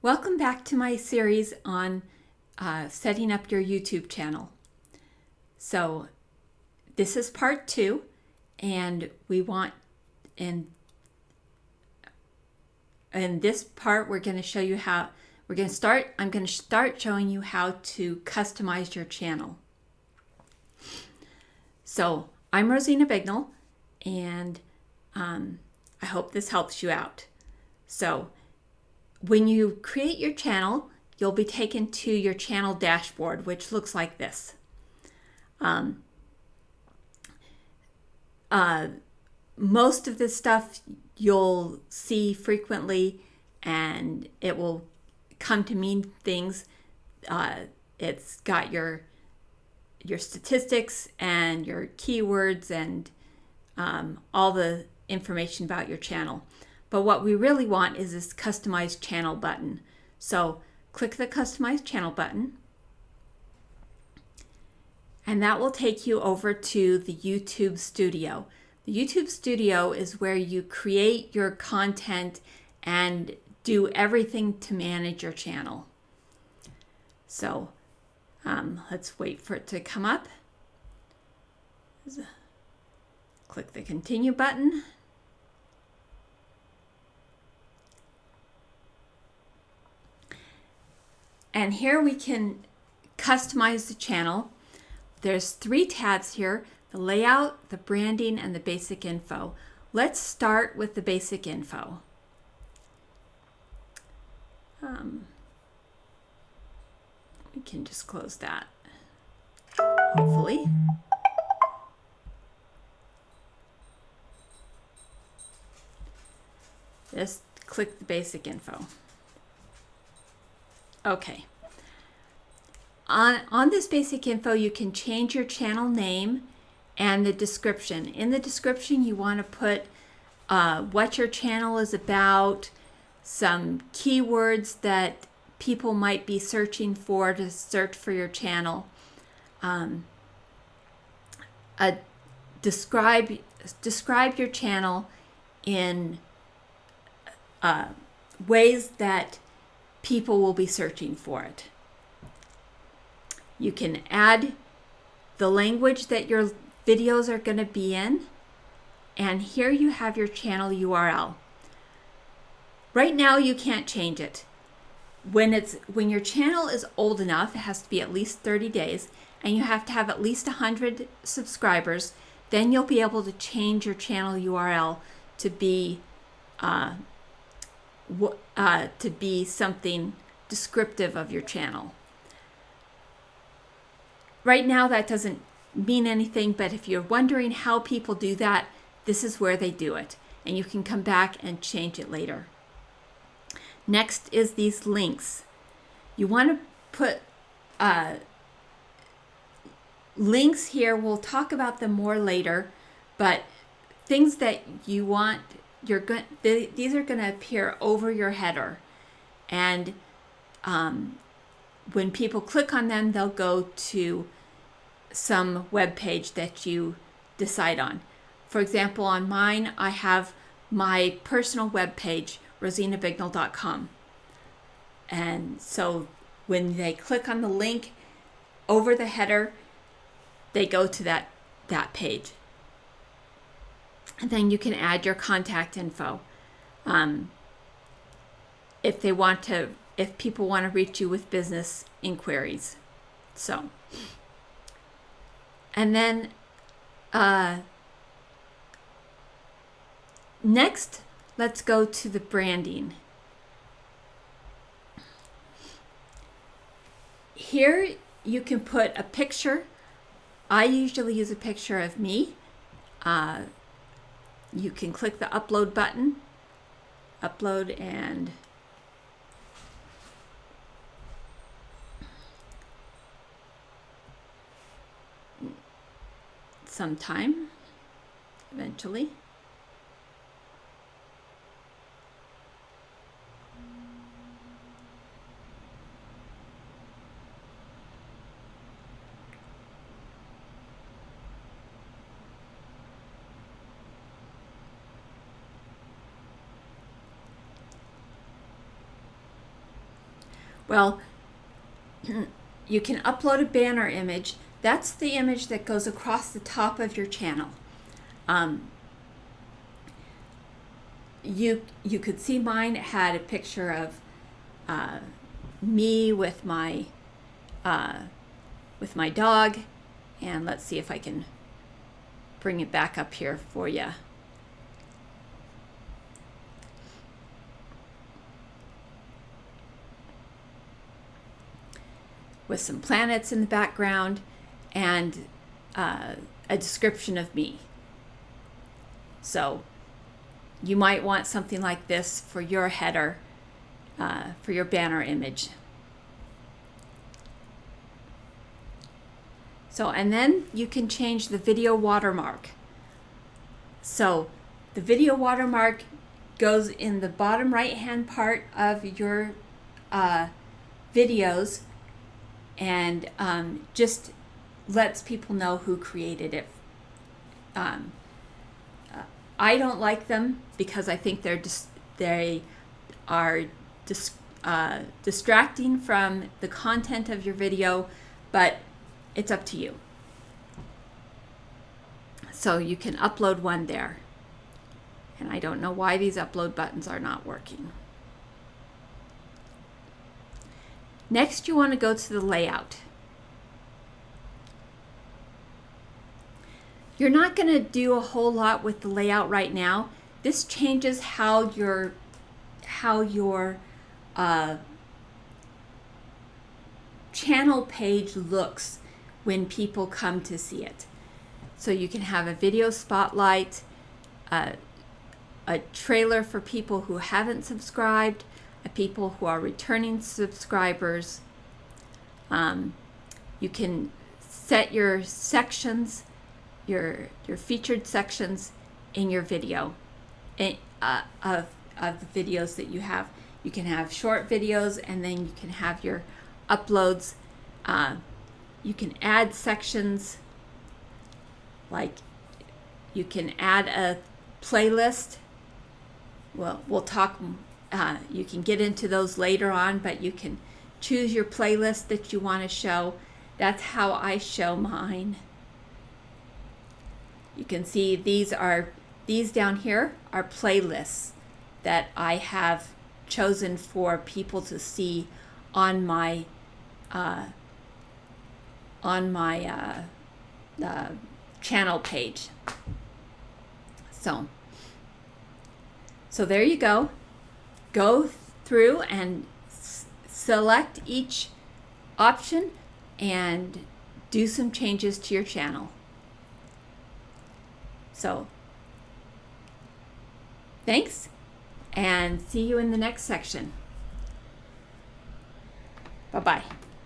Welcome back to my series on setting up your YouTube channel. So this is part 2, and in this part we're going to show you how I'm going to start showing you how to customize your channel. So I'm Rosina Bignall, and I hope this helps you out. So when you create your channel, you'll be taken to your channel dashboard, which looks like this. Most of this stuff you'll see frequently, and it will come to mean things. It's got your statistics and your keywords and all the information about your channel. But what we really want is this Customize Channel button. So click the Customize Channel button, and that will take you over to the YouTube Studio. The YouTube Studio is where you create your content and do everything to manage your channel. So let's wait for it to come up. Click the Continue button. And here we can customize the channel. There's 3 tabs here: the layout, the branding, and the basic info. Let's start with the basic info. We can just close that, hopefully. Just click the basic info. Okay. On this basic info, you can change your channel name and the description. In the description, you want to put what your channel is about, some keywords that people might be searching for to search for your channel. Describe your channel in ways that people will be searching for it. You can add the language that your videos are going to be in, and here you have your channel URL. Right now you can't change it. When your channel is old enough, it has to be at least 30 days, and you have to have at least 100 subscribers, then you'll be able to change your channel URL to be something descriptive of your channel. Right now that doesn't mean anything, but if you're wondering how people do that, this is where they do it, and you can come back and change it later. Next is these links. You want to put links here. We'll talk about them more later, but things that you want, these are going to appear over your header, and when people click on them, they'll go to some web page that you decide on. For example, on mine, I have my personal web page, rosinabignall.com. And so when they click on the link over the header, they go to that page. And then you can add your contact info. If people want to reach you with business inquiries. So, and then next, let's go to the branding. Here you can put a picture. I usually use a picture of me. You can click the upload button, upload, and sometime, eventually. Well, you can upload a banner image. That's the image that goes across the top of your channel. You could see mine had a picture of me with my dog, and let's see if I can bring it back up here for you. With some planets in the background and a description of me. So you might want something like this for your header, for your banner image. So, and then you can change the video watermark. So the video watermark goes in the bottom right hand part of your videos, and just lets people know who created it. I don't like them because I think they are distracting from the content of your video, but it's up to you. So you can upload one there. And I don't know why these upload buttons are not working. Next, you want to go to the layout. You're not going to do a whole lot with the layout right now. This changes how your channel page looks when people come to see it. So you can have a video spotlight, a trailer for people who haven't subscribed, people who are returning subscribers. You can set your sections, your featured sections in your video, of the videos that you have. You can have short videos, and then you can have your uploads. You can add sections, like you can add a playlist. Well, we'll talk, you can get into those later on, but you can choose your playlist that you want to show. That's how I show mine. You can see these down here are playlists that I have chosen for people to see on my channel page. So there you go. Go through and select each option and do some changes to your channel. So thanks, and see you in the next section. Bye-bye.